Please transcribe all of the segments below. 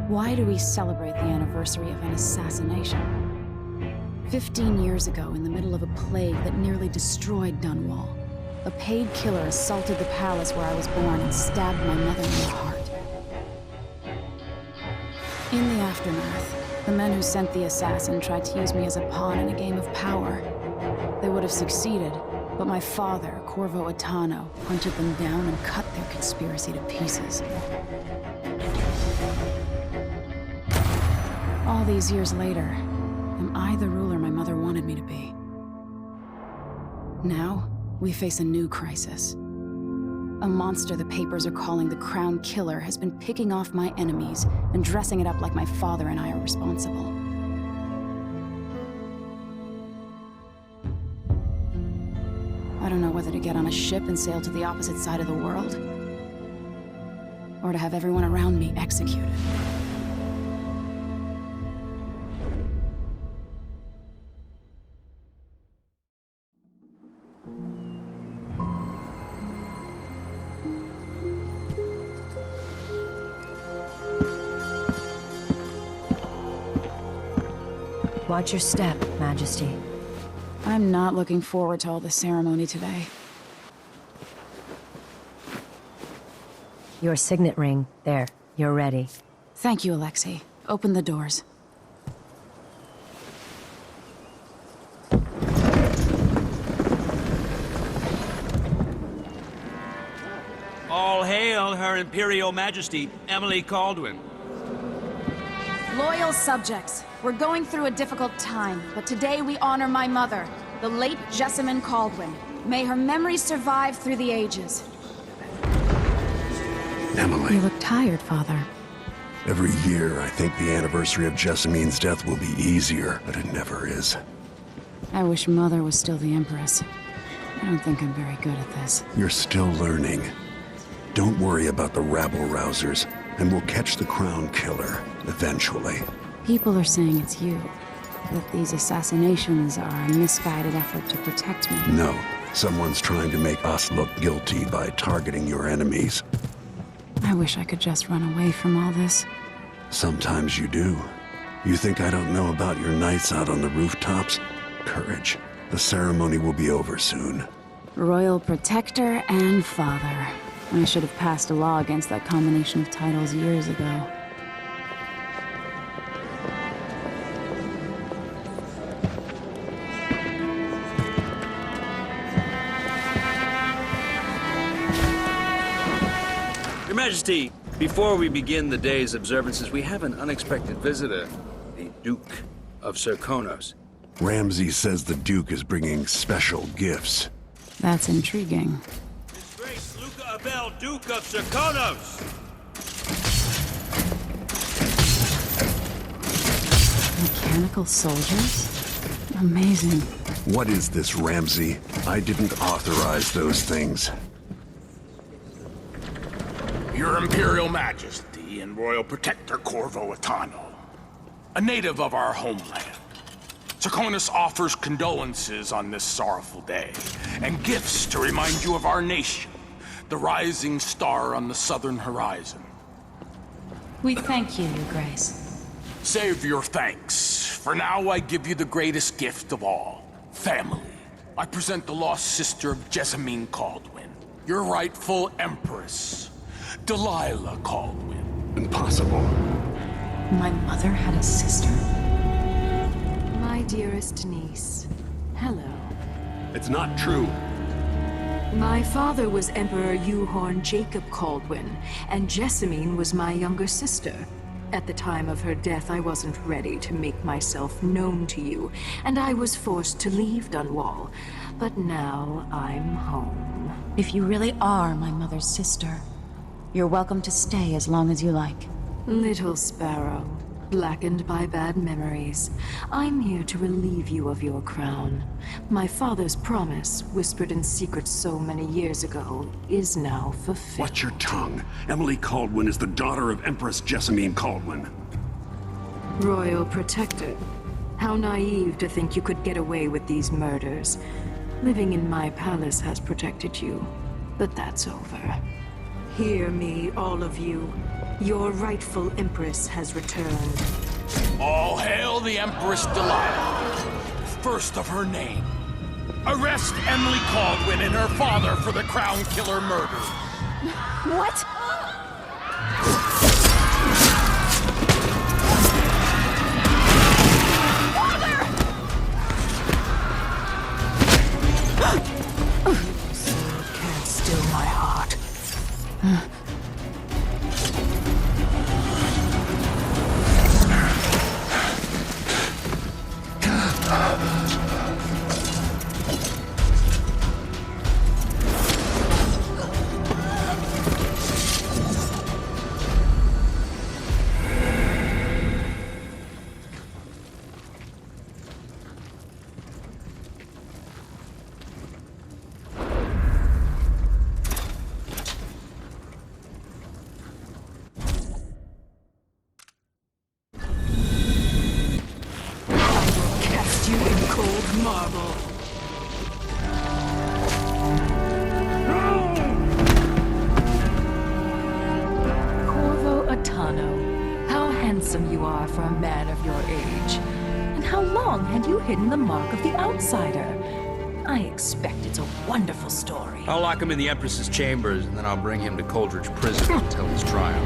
Why do we celebrate the anniversary of an assassination? 15 years ago, in the middle of a plague that nearly destroyed Dunwall, a paid killer assaulted the palace where I was born and stabbed my mother in the heart. In the aftermath, the men who sent the assassin tried to use me as a pawn in a game of power. They would have succeeded, but my father, Corvo Attano, hunted them down and cut their conspiracy to pieces. All these years later, am I the ruler my mother wanted me to be? Now, we face a new crisis. A monster the papers are calling the Crown Killer has been picking off my enemies and dressing it up like my father and I are responsible. I don't know whether to get on a ship and sail to the opposite side of the world, or to have everyone around me executed. Watch your step, Majesty. I'm not looking forward to all the ceremony today. Your signet ring. There. You're ready. Thank you, Alexei. Open the doors. All hail Her Imperial Majesty, Emily Caldwin. Loyal subjects, we're going through a difficult time, but today we honor my mother, the late Jessamine Caldwin. May her memory survive through the ages. Emily. You look tired, Father. Every year, I think the anniversary of Jessamine's death will be easier, but it never is. I wish Mother was still the Empress. I don't think I'm very good at this. You're still learning. Don't worry about the rabble-rousers, and we'll catch the Crown Killer, eventually. People are saying it's you. That these assassinations are a misguided effort to protect me. No, someone's trying to make us look guilty by targeting your enemies. I wish I could just run away from all this. Sometimes you do. You think I don't know about your nights out on the rooftops? Courage. The ceremony will be over soon. Royal Protector and Father. I should have passed a law against that combination of titles years ago. Your Majesty, before we begin the day's observances, we have an unexpected visitor, the Duke of Serkonos. Ramsay says the Duke is bringing special gifts. That's intriguing. His Grace Luca Abel, Duke of Serkonos! Mechanical soldiers? Amazing. What is this, Ramsay? I didn't authorize those things. Your Imperial Majesty and Royal Protector Corvo Attano, a native of our homeland. Serkonos offers condolences on this sorrowful day, and gifts to remind you of our nation, the rising star on the southern horizon. We thank you, Your Grace. Save your thanks. For now, I give you the greatest gift of all, family. I present the lost sister of Jessamine Caldwin, your rightful Empress, Delilah Caldwin. Impossible. My mother had a sister? My dearest niece, hello. It's not true. My father was Emperor Yuhorn Jacob Caldwin, and Jessamine was my younger sister. At the time of her death, I wasn't ready to make myself known to you, and I was forced to leave Dunwall. But now I'm home. If you really are my mother's sister, you're welcome to stay as long as you like. Little sparrow, blackened by bad memories, I'm here to relieve you of your crown. My father's promise, whispered in secret so many years ago, is now fulfilled. Watch your tongue. Emily Caldwin is the daughter of Empress Jessamine Caldwin. Royal Protector, how naive to think you could get away with these murders. Living in my palace has protected you, but that's over. Hear me, all of you. Your rightful Empress has returned. All hail the Empress Delilah, first of her name. Arrest Emily Caldwin and her father for the Crown Killer murder. What? Can't still my heart. Cast you in cold marble. Corvo Atano, how handsome you are for a man of your age. And how long had you hidden the mark of the outsider? I expect it's a wonderful story. I'll lock him in the Empress's chambers, and then I'll bring him to Coldridge Prison until his trial.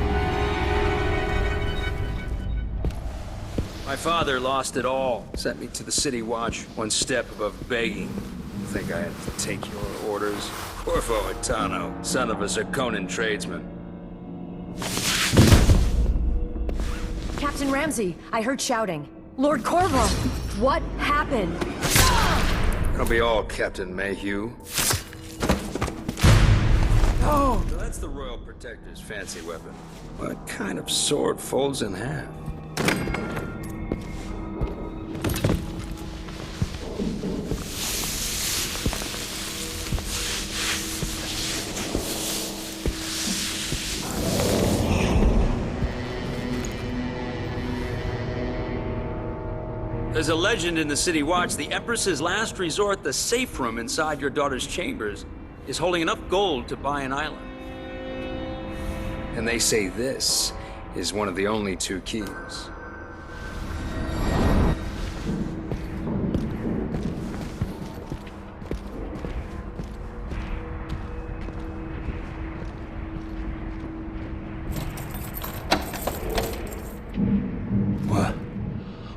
My father lost it all. Sent me to the City Watch, one step above begging. You think I had to take your orders? Corvo Atano, son of a Zirconan tradesman. Captain Ramsey, I heard shouting. Lord Corvo, what happened? That'll be all, Captain Mayhew. Oh! So that's the Royal Protector's fancy weapon. What kind of sword folds in half? There's a legend in the City Watch, the Empress's last resort, the safe room inside your daughter's chambers, is holding enough gold to buy an island. And they say this is one of the only two keys.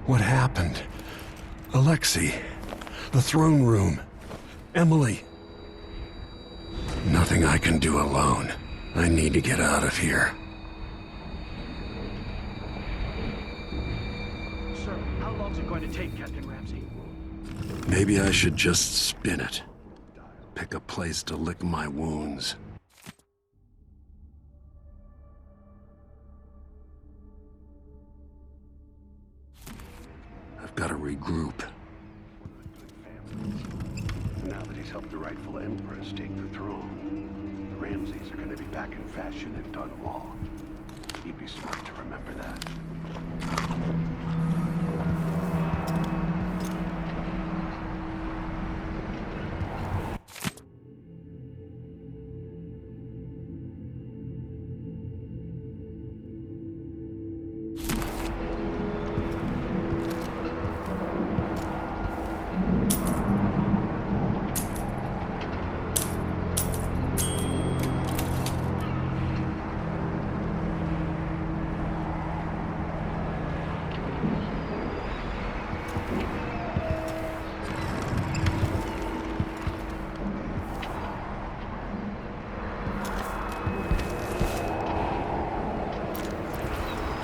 What happened? Alexei, the throne room, Emily. Nothing I can do alone. I need to get out of here. Sir, how long's it going to take, Captain Ramsey? Maybe I should just spin it. Pick a place to lick my wounds. I've got to regroup. Now that he's helped the rightful Empress take the throne, the Ramseys are going to be back in fashion in Dunwall. He'd be smart to remember that.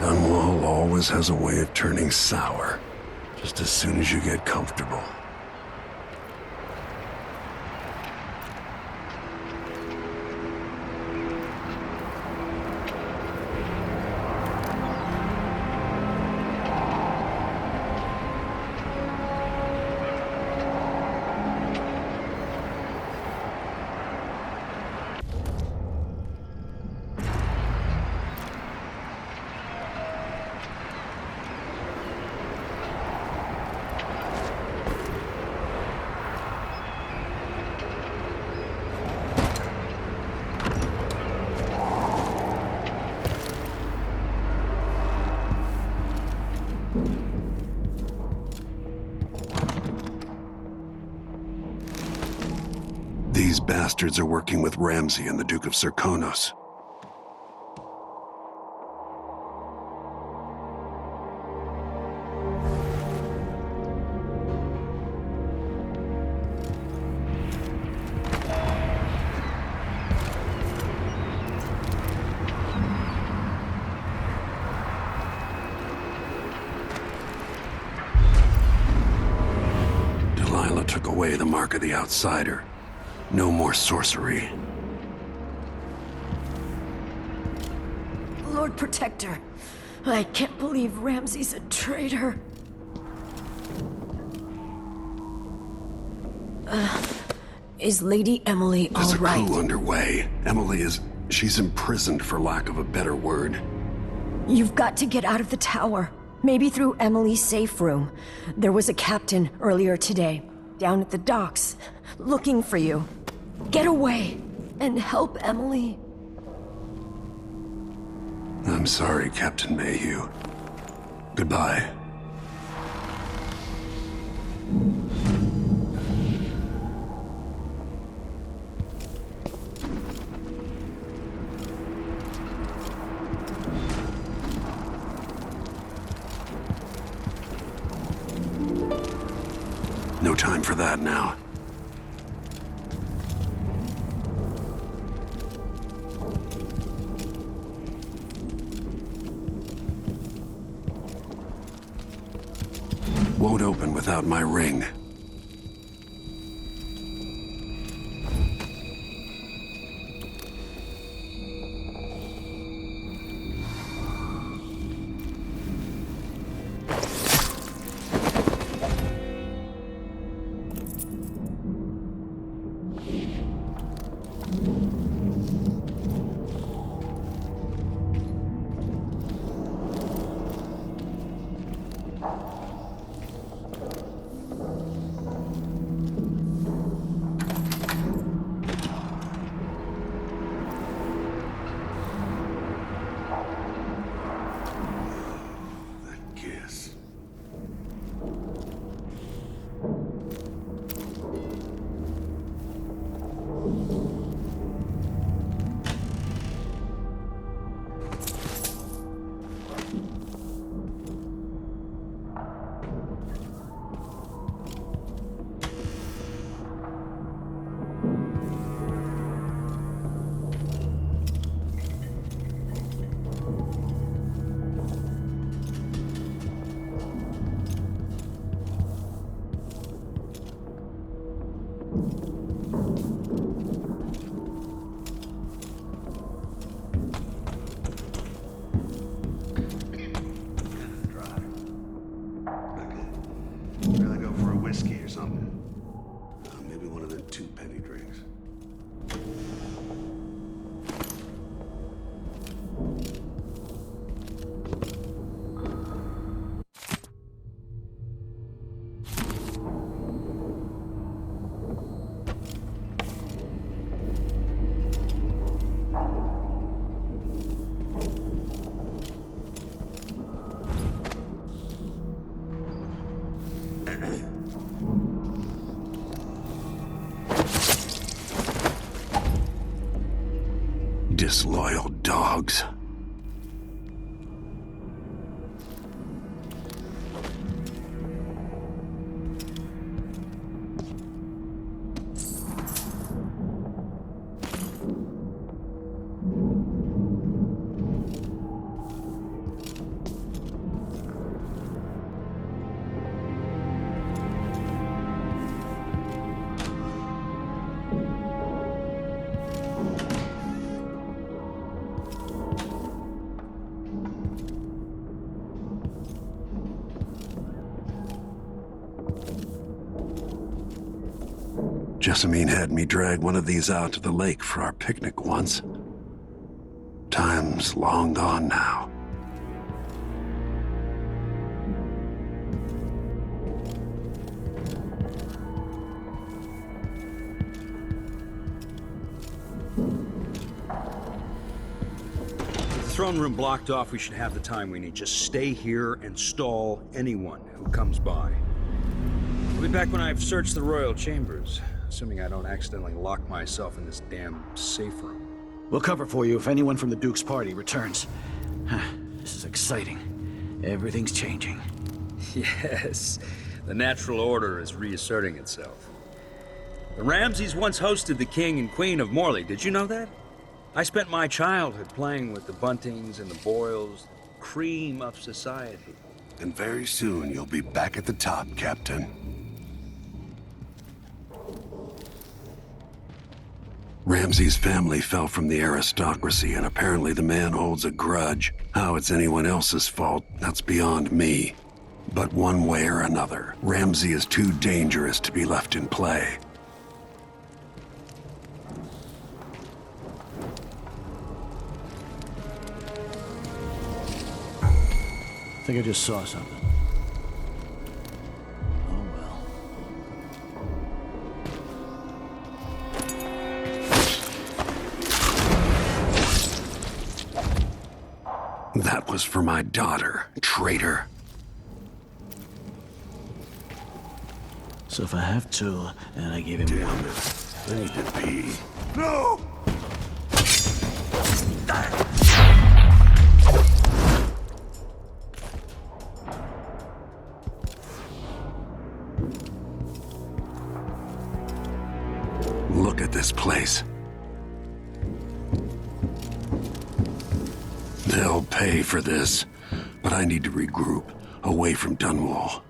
Dunwall always has a way of turning sour, just as soon as you get comfortable. These bastards are working with Ramsey and the Duke of Serkonos. Took away the mark of the outsider. No more sorcery. Lord Protector, I can't believe Ramsey's a traitor. Is Lady Emily all There's a right? coup underway. She's imprisoned for lack of a better word. You've got to get out of the tower. Maybe through Emily's safe room. There was a captain earlier today, down at the docks, looking for you. Get away and help Emily. I'm sorry, Captain Mayhew. Goodbye. No time for that now. Won't open without my ring. Whiskey or something. Maybe one of them 2-penny drinks. Disloyal dogs. Jessamine had me drag one of these out to the lake for our picnic once. Time's long gone now. The throne room blocked off, we should have the time we need. Just stay here and stall anyone who comes by. I'll be back when I've searched the royal chambers. assuming I don't accidentally lock myself in this damn safe room. We'll cover for you if anyone from the Duke's party returns. This is exciting. Everything's changing. Yes, the natural order is reasserting itself. The Ramseys once hosted the King and Queen of Morley, did you know that? I spent my childhood playing with the Buntings and the Boyles, cream of society. And very soon you'll be back at the top, Captain. Ramsey's family fell from the aristocracy, and apparently the man holds a grudge. How it's anyone else's fault, that's beyond me. But one way or another, Ramsey is too dangerous to be left in play. I think I just saw something. Oh well. That was for my daughter, traitor. So if I have two, and I gave him Damn one. it. I need to pee. No! Look at this place. They'll pay for this, but I need to regroup, away from Dunwall.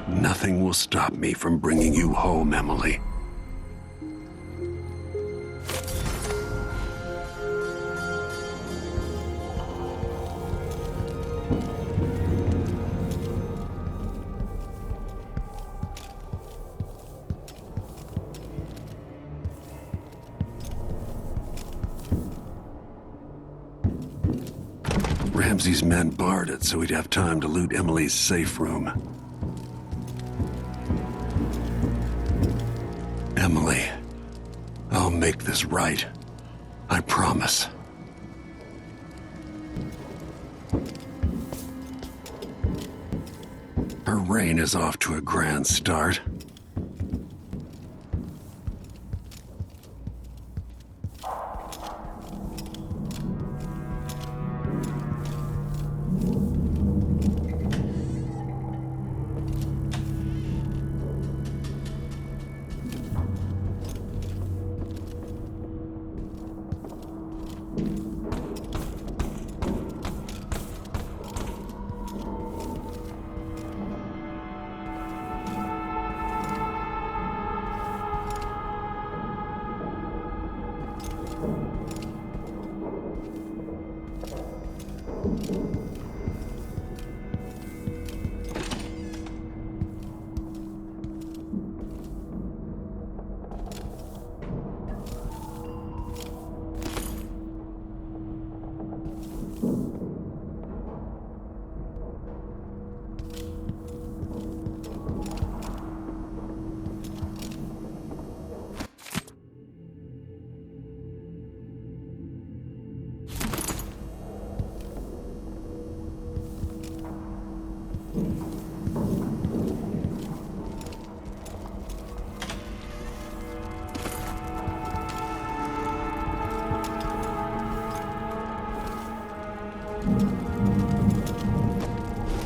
Nothing will stop me from bringing you home, Emily. Ramsey's men barred it so he'd have time to loot Emily's safe room. Emily, I'll make this right. I promise. Her reign is off to a grand start.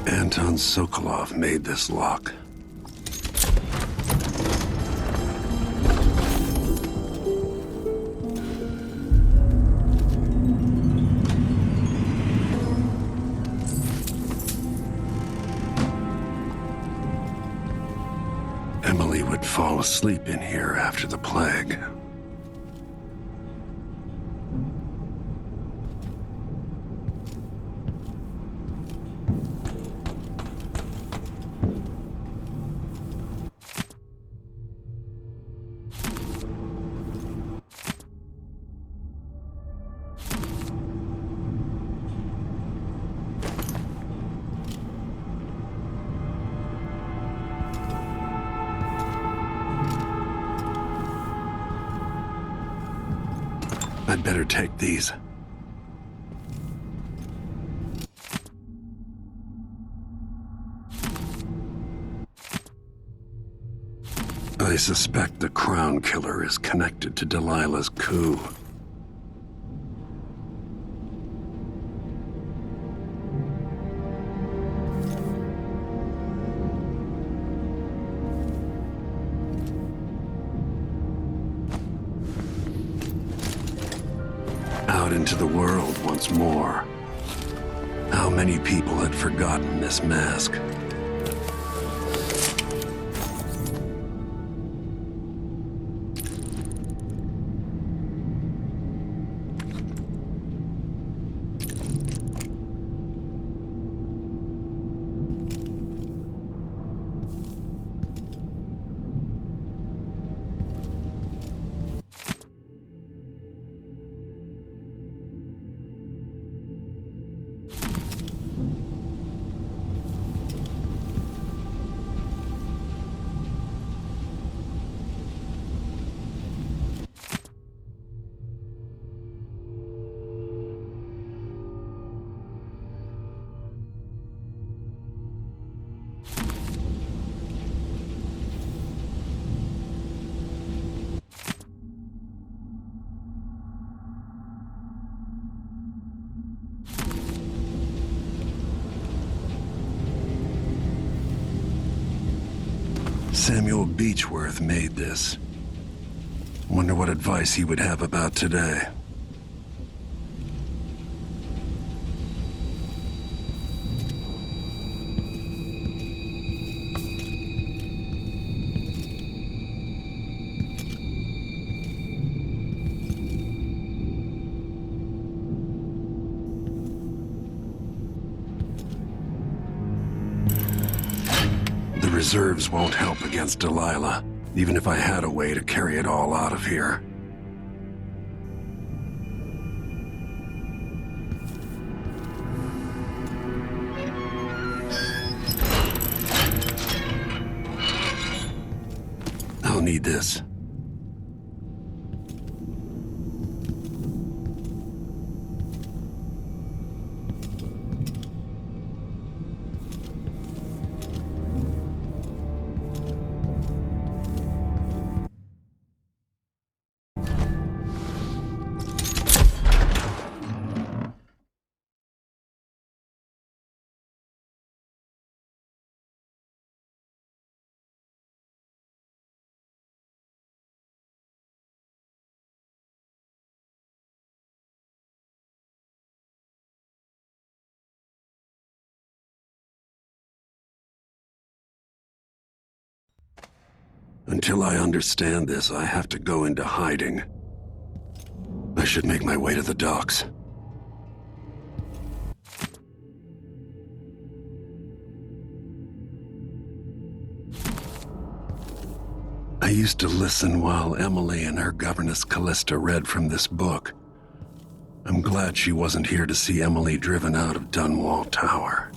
Anton Sokolov made this lock. Emily would fall asleep in here after the plague. I'd better take these. I suspect the Crown Killer is connected to Delilah's coup. Out into the world once more. How many people had forgotten this mask? Samuel Beechworth made this. Wonder what advice he would have about today. Reserves won't help against Delilah, even if I had a way to carry it all out of here. I'll need this. Until I understand this, I have to go into hiding. I should make my way to the docks. I used to listen while Emily and her governess Callista read from this book. I'm glad she wasn't here to see Emily driven out of Dunwall Tower.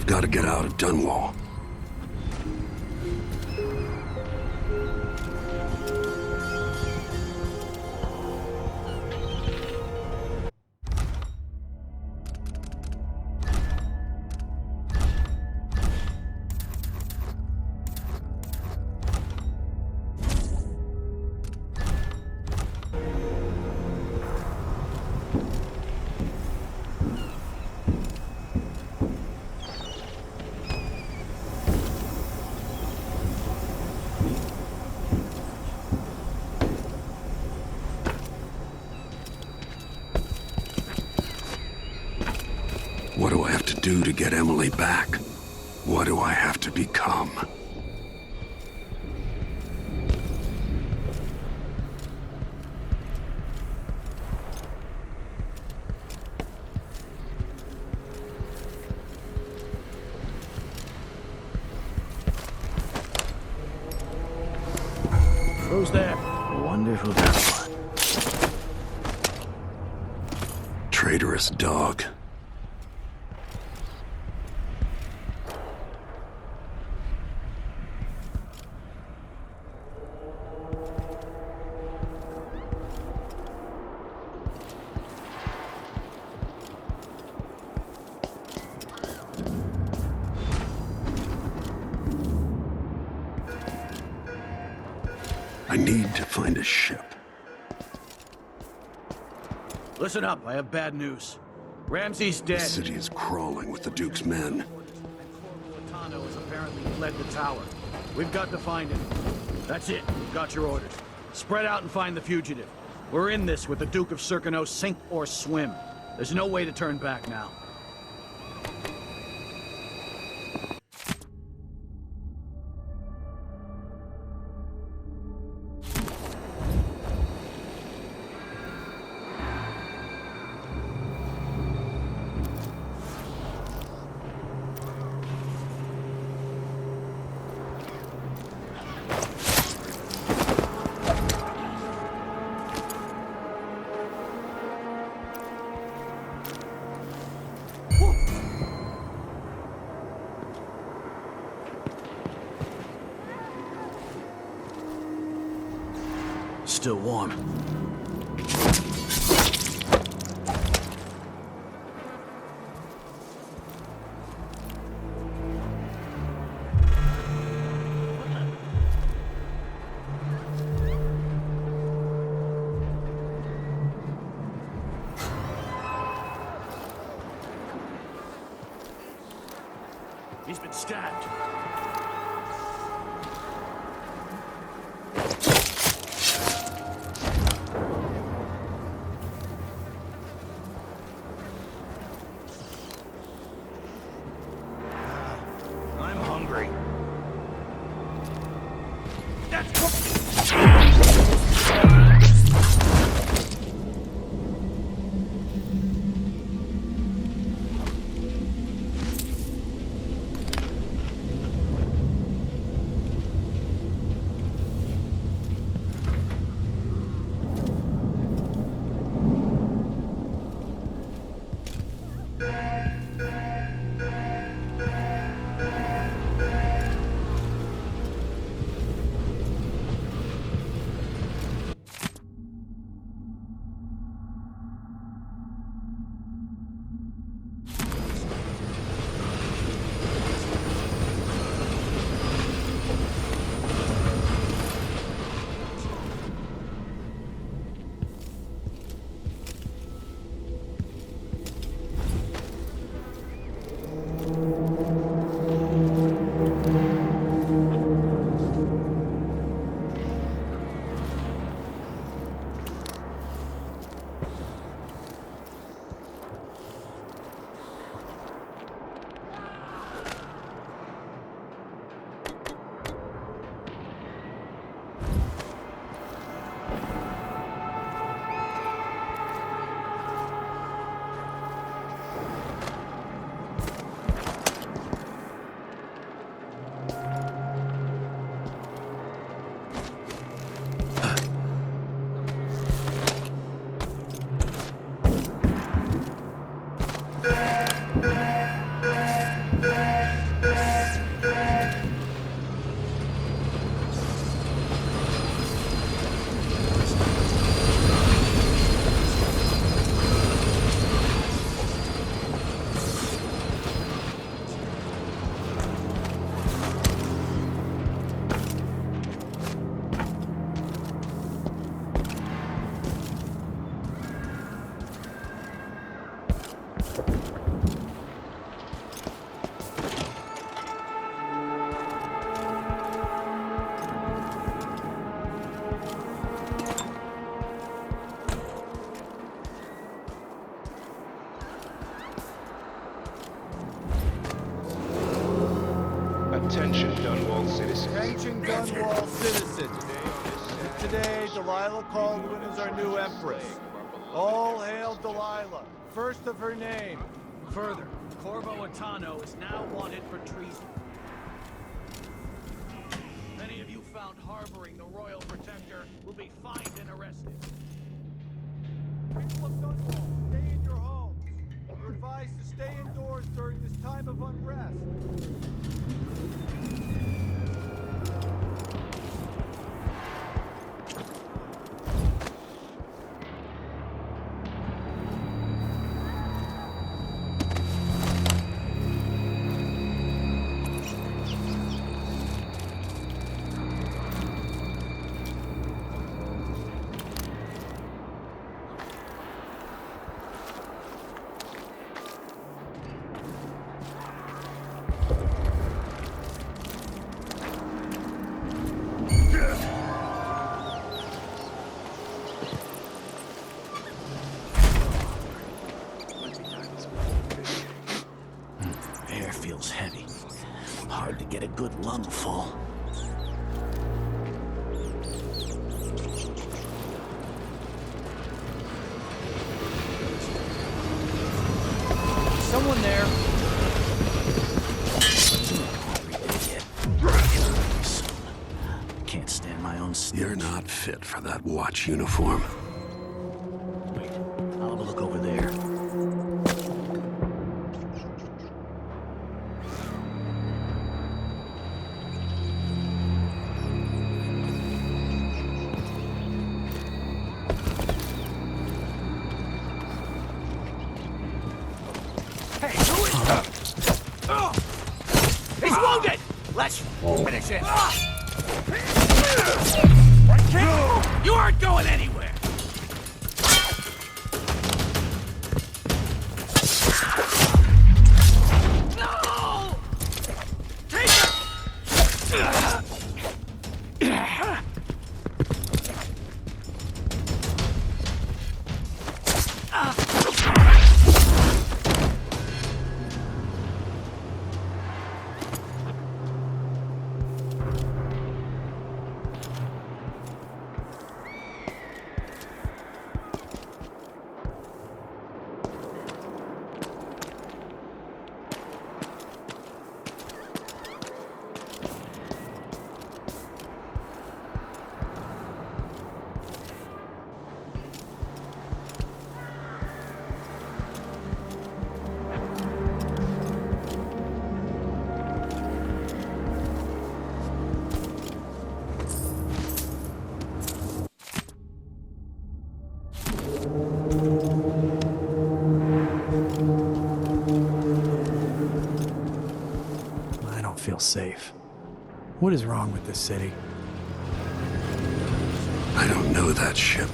Gotta get out of Dunwall. What do I have to do to get Emily back? What do I have to become? Who's there? Wonderful girl. Traitorous dog. I need to find a ship. Listen up, I have bad news. Ramsey's The dead. city is crawling with the Duke's men. Corvo has apparently fled the tower. We've got to find him. That's it. We've got your orders. Spread out and find the fugitive. We're in this with the Duke of Serkino, sink or swim. There's no way to turn back now. Still warm. He's been stabbed. I'm hungry. Attention Dunwall citizens. Today, Delilah Caldwin is our new empress. All hail Delilah, first of her name. Further, Corvo Atano is now wanted for treason. Many of you found harboring the Royal Protector will be fined and arrested. People of Dunwall, stay in your homes. You're advised to stay indoors during this time of unrest. Air feels heavy. Hard to get a good lungful. Someone there. Can't stand my own stench. You're not fit for that watch uniform. Wait, I'll have a look over there. He's wounded! Let's finish it! You aren't going anywhere! No! Take it! I don't feel safe. What is wrong with this city? I don't know that ship,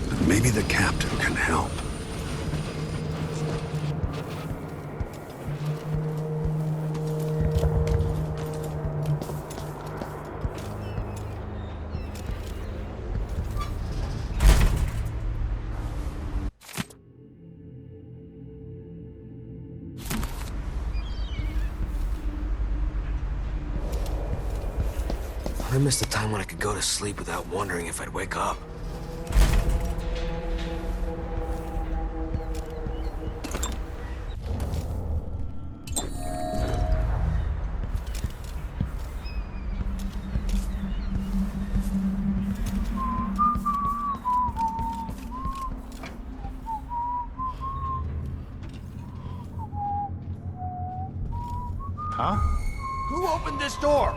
but maybe the captain can help. I missed the time when I could go to sleep without wondering if I'd wake up. Huh? Who opened this door?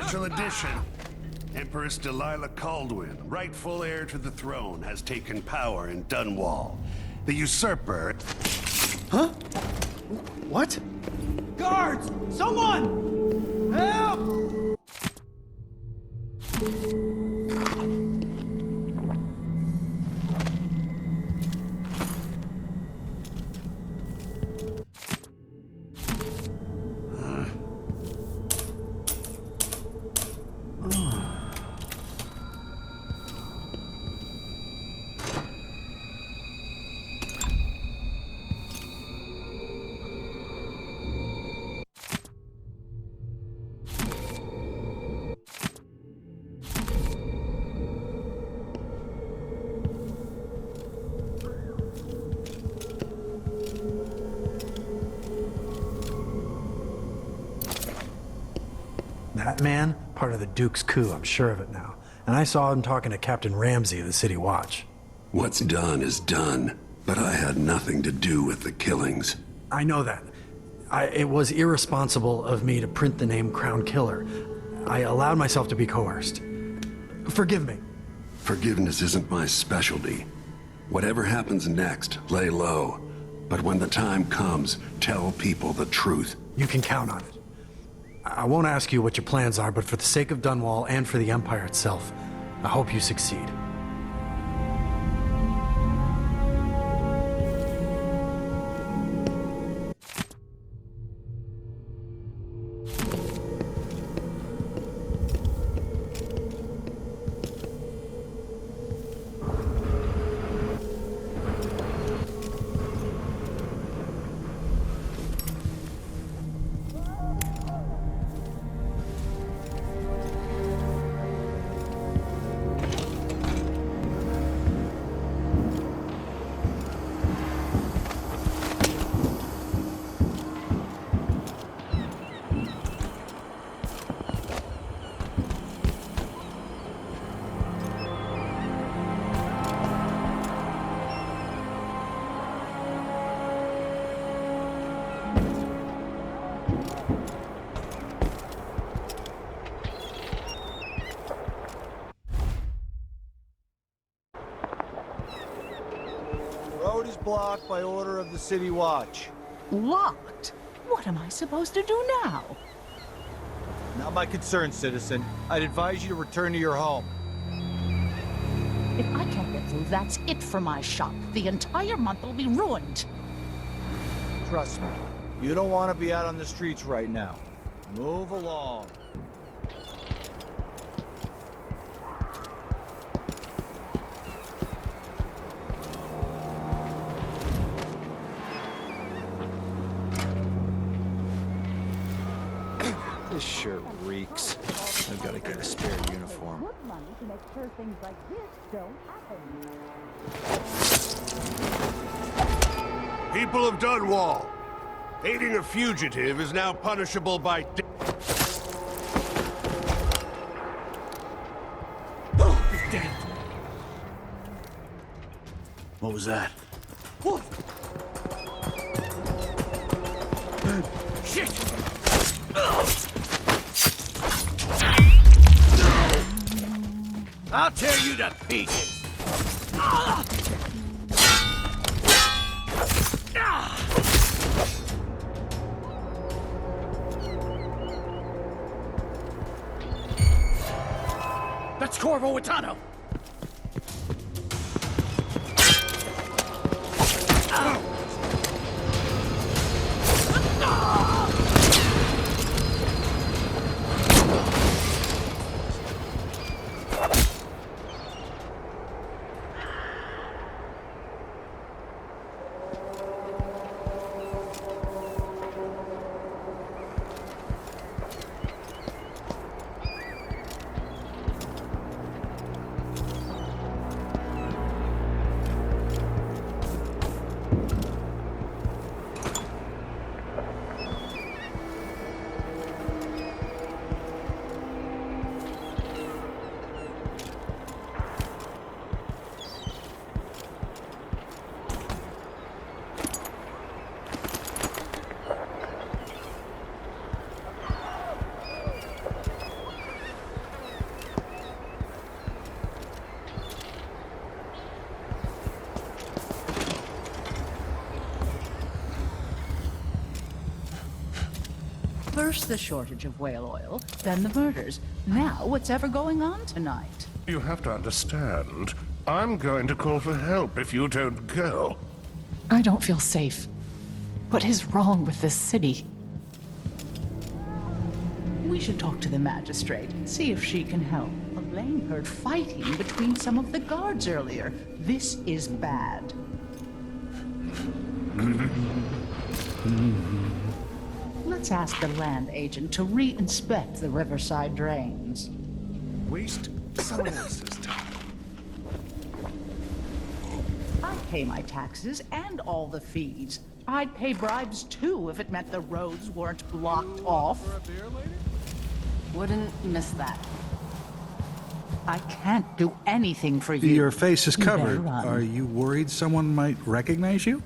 Special edition. Empress Delilah Caldwin, rightful heir to the throne, has taken power in Dunwall. The usurper... Huh? What? Guards! Someone! Help! That man, part of the Duke's coup, I'm sure of it now. And I saw him talking to Captain Ramsey of the City Watch. What's done is done, but I had nothing to do with the killings. I know that. It was irresponsible of me to print the name Crown Killer. I allowed myself to be coerced. Forgive me. Forgiveness isn't my specialty. Whatever happens next, lay low. But when the time comes, tell people the truth. You can count on it. I won't ask you what your plans are, but for the sake of Dunwall and for the Empire itself, I hope you succeed. Road is blocked by order of the City Watch. Locked? What am I supposed to do now? Not my concern, citizen. I'd advise you to return to your home. If I can't get through, that's it for my shop. The entire month will be ruined. Trust me, you don't want to be out on the streets right now. Move along. This shirt reeks. I've got to get a spare uniform. Good money to make sure things like this don't happen. People of Dunwall, aiding a fugitive is now punishable by What was that? What? Shit! I'll tear you to pieces! That's Corvo Itano! First the shortage of whale oil, then the murders. Now what's ever going on tonight? You have to understand. I'm going to call for help if you don't go. I don't feel safe. What is wrong with this city? We should talk to the magistrate, see if she can help. Elaine heard fighting between some of the guards earlier. This is bad. Let's ask the land agent to re-inspect the riverside drains. Waste someone else's time. I'd pay my taxes and all the fees. I'd pay bribes too if it meant the roads weren't blocked off. Wouldn't miss that. I can't do anything for you. Your face is You better covered. run. Are you worried someone might recognize you?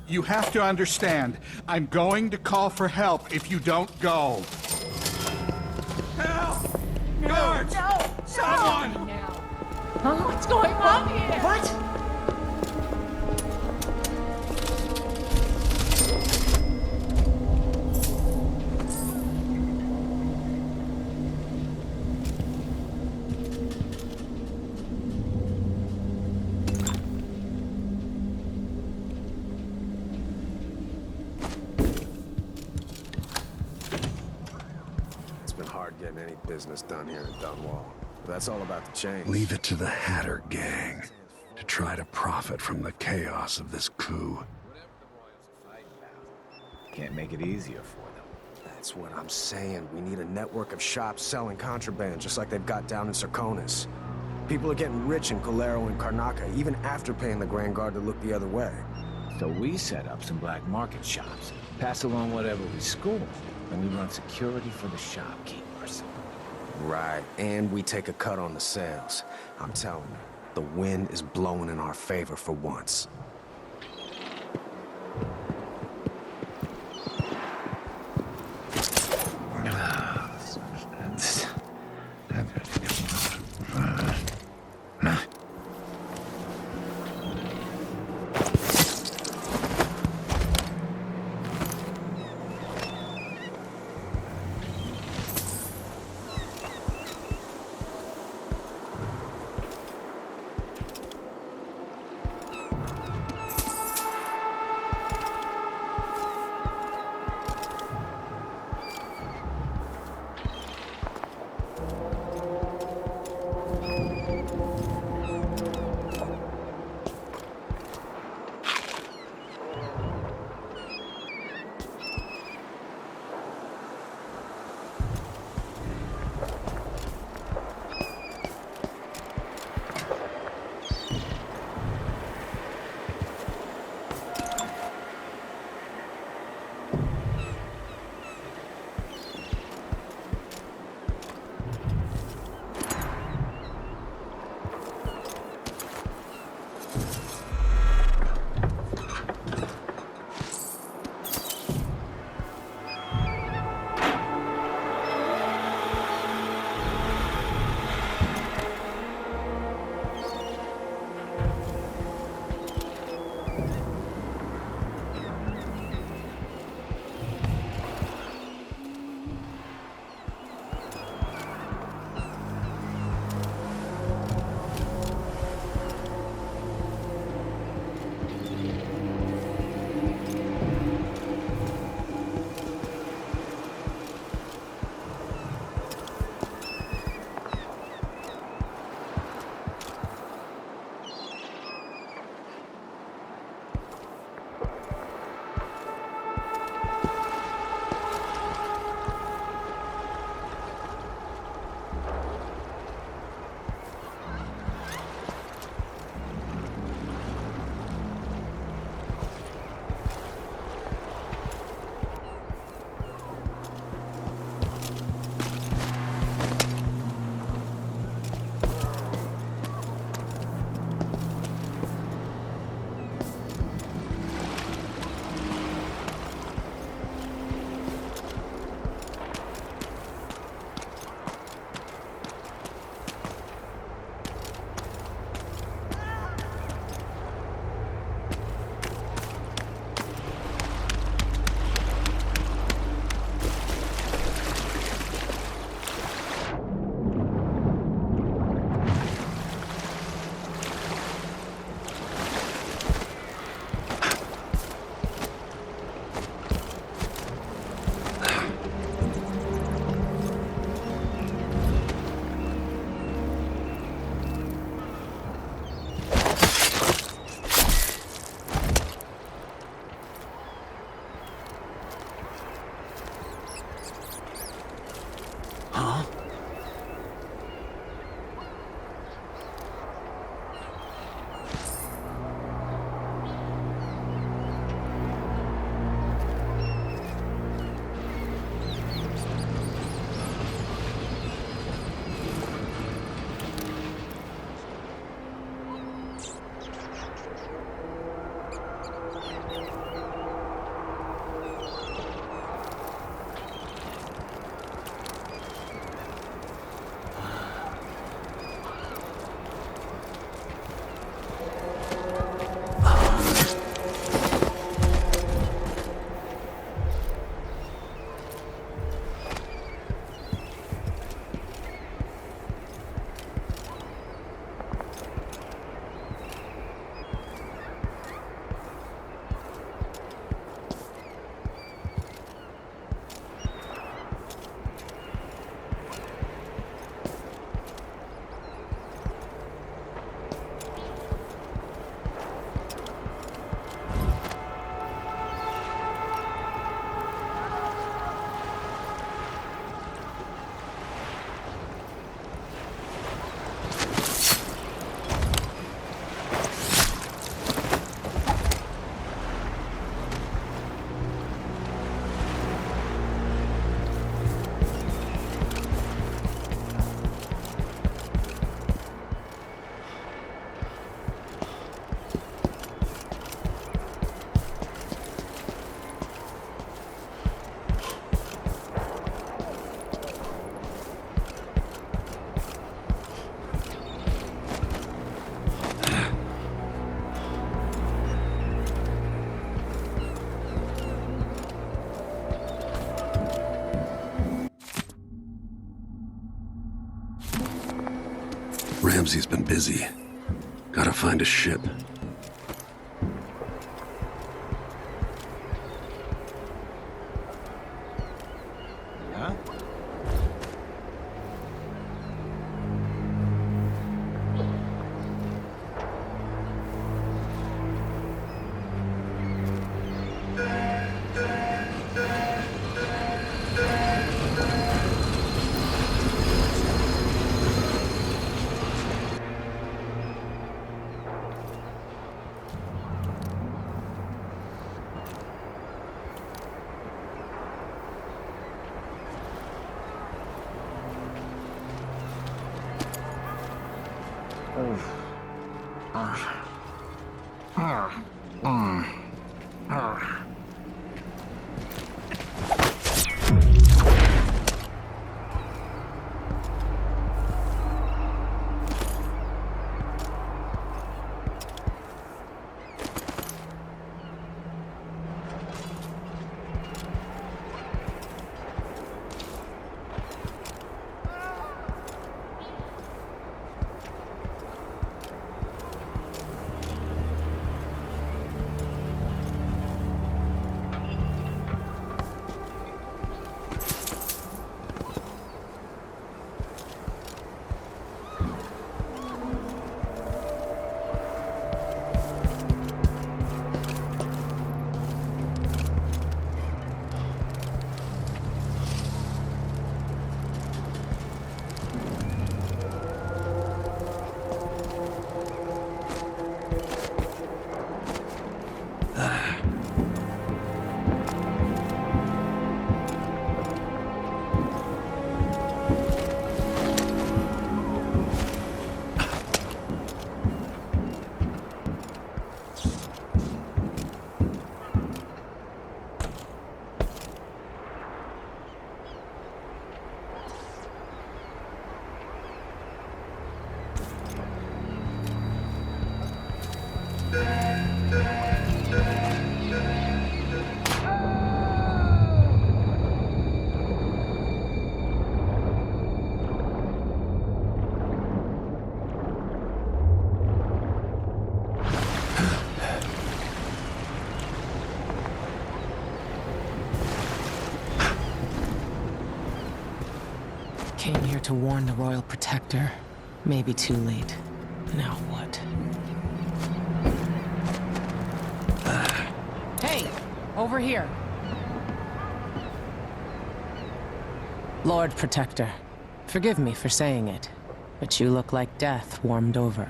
You have to understand, I'm going to call for help if you don't go. Help! Guards! No! Someone! What's going on here? What? It's been hard getting any business done here in Dunwall. But that's all about the change. Leave it to the Hatter gang to try to profit from the chaos of this coup. Can't make it easier for them. That's what I'm saying. We need a network of shops selling contraband, just like they've got down in Serconis. People are getting rich in Calero and Karnaca, even after paying the Grand Guard to look the other way. So we set up some black market shops, pass along whatever we score, and we run security for the shopkeepers. Right, and we take a cut on the sales. I'm telling you, the wind is blowing in our favor for once. Ramsey's been busy. Gotta find a ship. Huh? Came here to warn the Royal Protector. Maybe too late. Now what? Hey! Over here! Lord Protector, forgive me for saying it, but you look like death warmed over.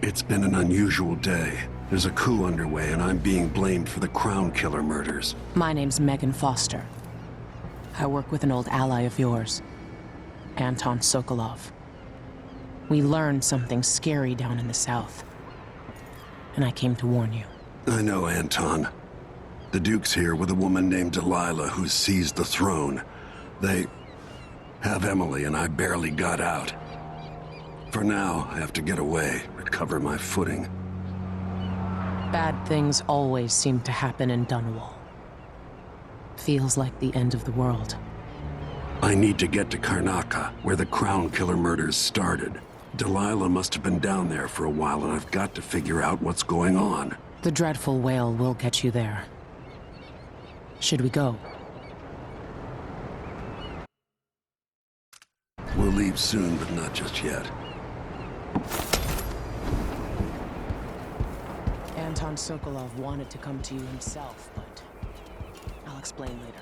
It's been an unusual day. There's a coup underway, and I'm being blamed for the Crown Killer murders. My name's Megan Foster. I work with an old ally of yours, Anton Sokolov. We learned something scary down in the south, and I came to warn you. I know Anton. The Duke's here with a woman named Delilah who's seized the throne. They have Emily, and I barely got out. For now, I have to get away, recover my footing. Bad things always seem to happen in Dunwall. Feels like the end of the world. I need to get to Karnaca, where the Crown Killer murders started. Delilah must have been down there for a while, and I've got to figure out what's going on. The dreadful whale will get you there. Should we go? We'll leave soon, but not just yet. Anton Sokolov wanted to come to you himself, but I'll explain later.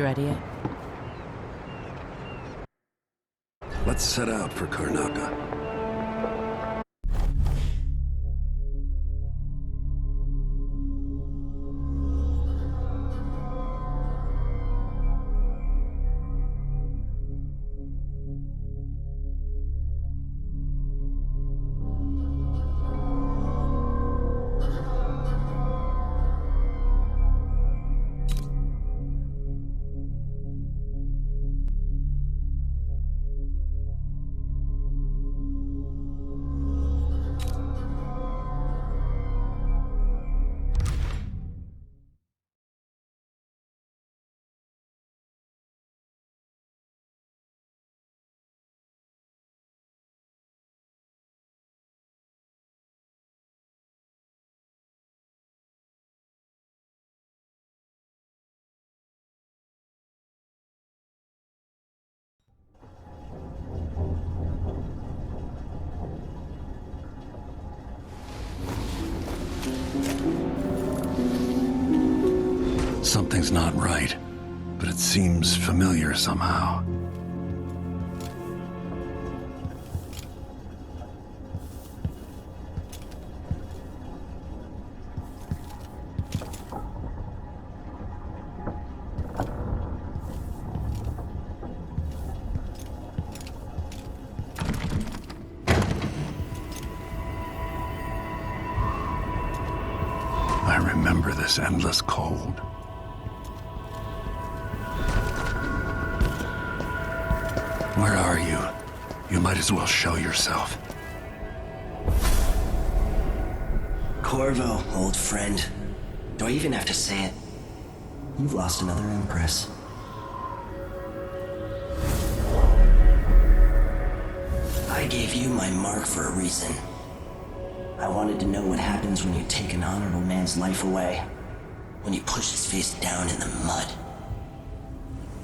You ready yet? Let's set out for Karnaca. Something's not right, but it seems familiar somehow. I remember this endless cold. Where are you? You might as well show yourself. Corvo, old friend. Do I even have to say it? You've lost another Empress. I gave you my mark for a reason. I wanted to know what happens when you take an honorable man's life away. When you push his face down in the mud.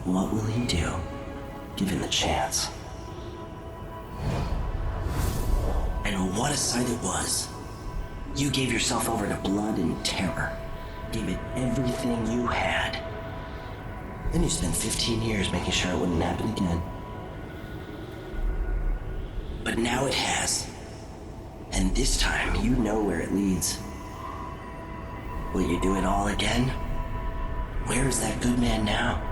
What will he do, given the chance? And what a sight it was. You gave yourself over to blood and terror. Gave it everything you had. Then you spent 15 years making sure it wouldn't happen again. But now it has. And this time, you know where it leads. Will you do it all again? Where is that good man now?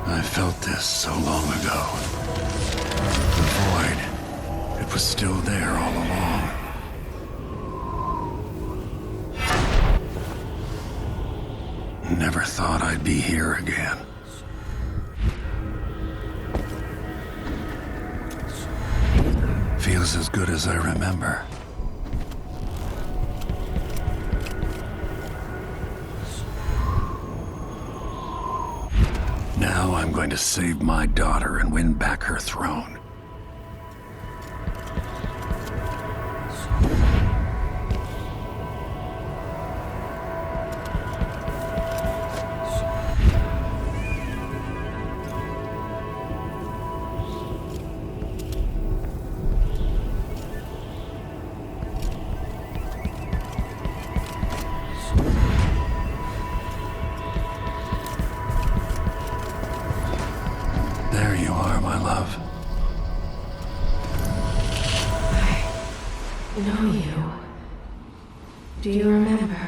I felt this so long ago. The void. It was still there all along. Never thought I'd be here again. Feels as good as I remember. Now I'm going to save my daughter and win back her throne. There you are, my love. I know you. Do you remember?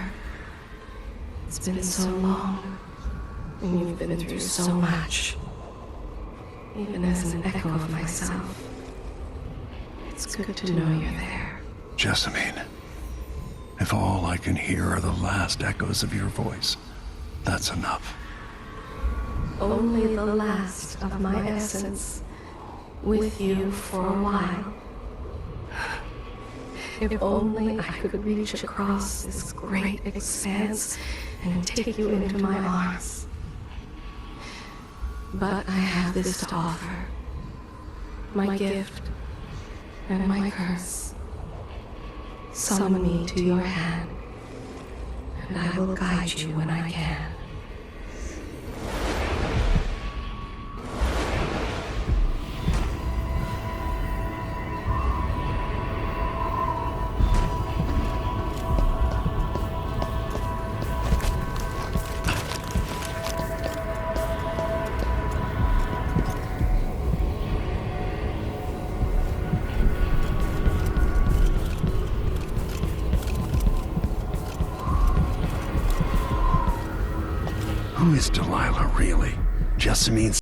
It's been so long, and you've been through so much. Even as an echo of myself, it's good to know you're there. Jessamine, if all I can hear are the last echoes of your voice, that's enough. Only the last of my essence, with you for a while. If only I could reach across this great expanse and take you into my arms. But I have this to offer. My gift and my curse. Summon me to your hand, and I will guide you when I can. is Delilah really? Jessamine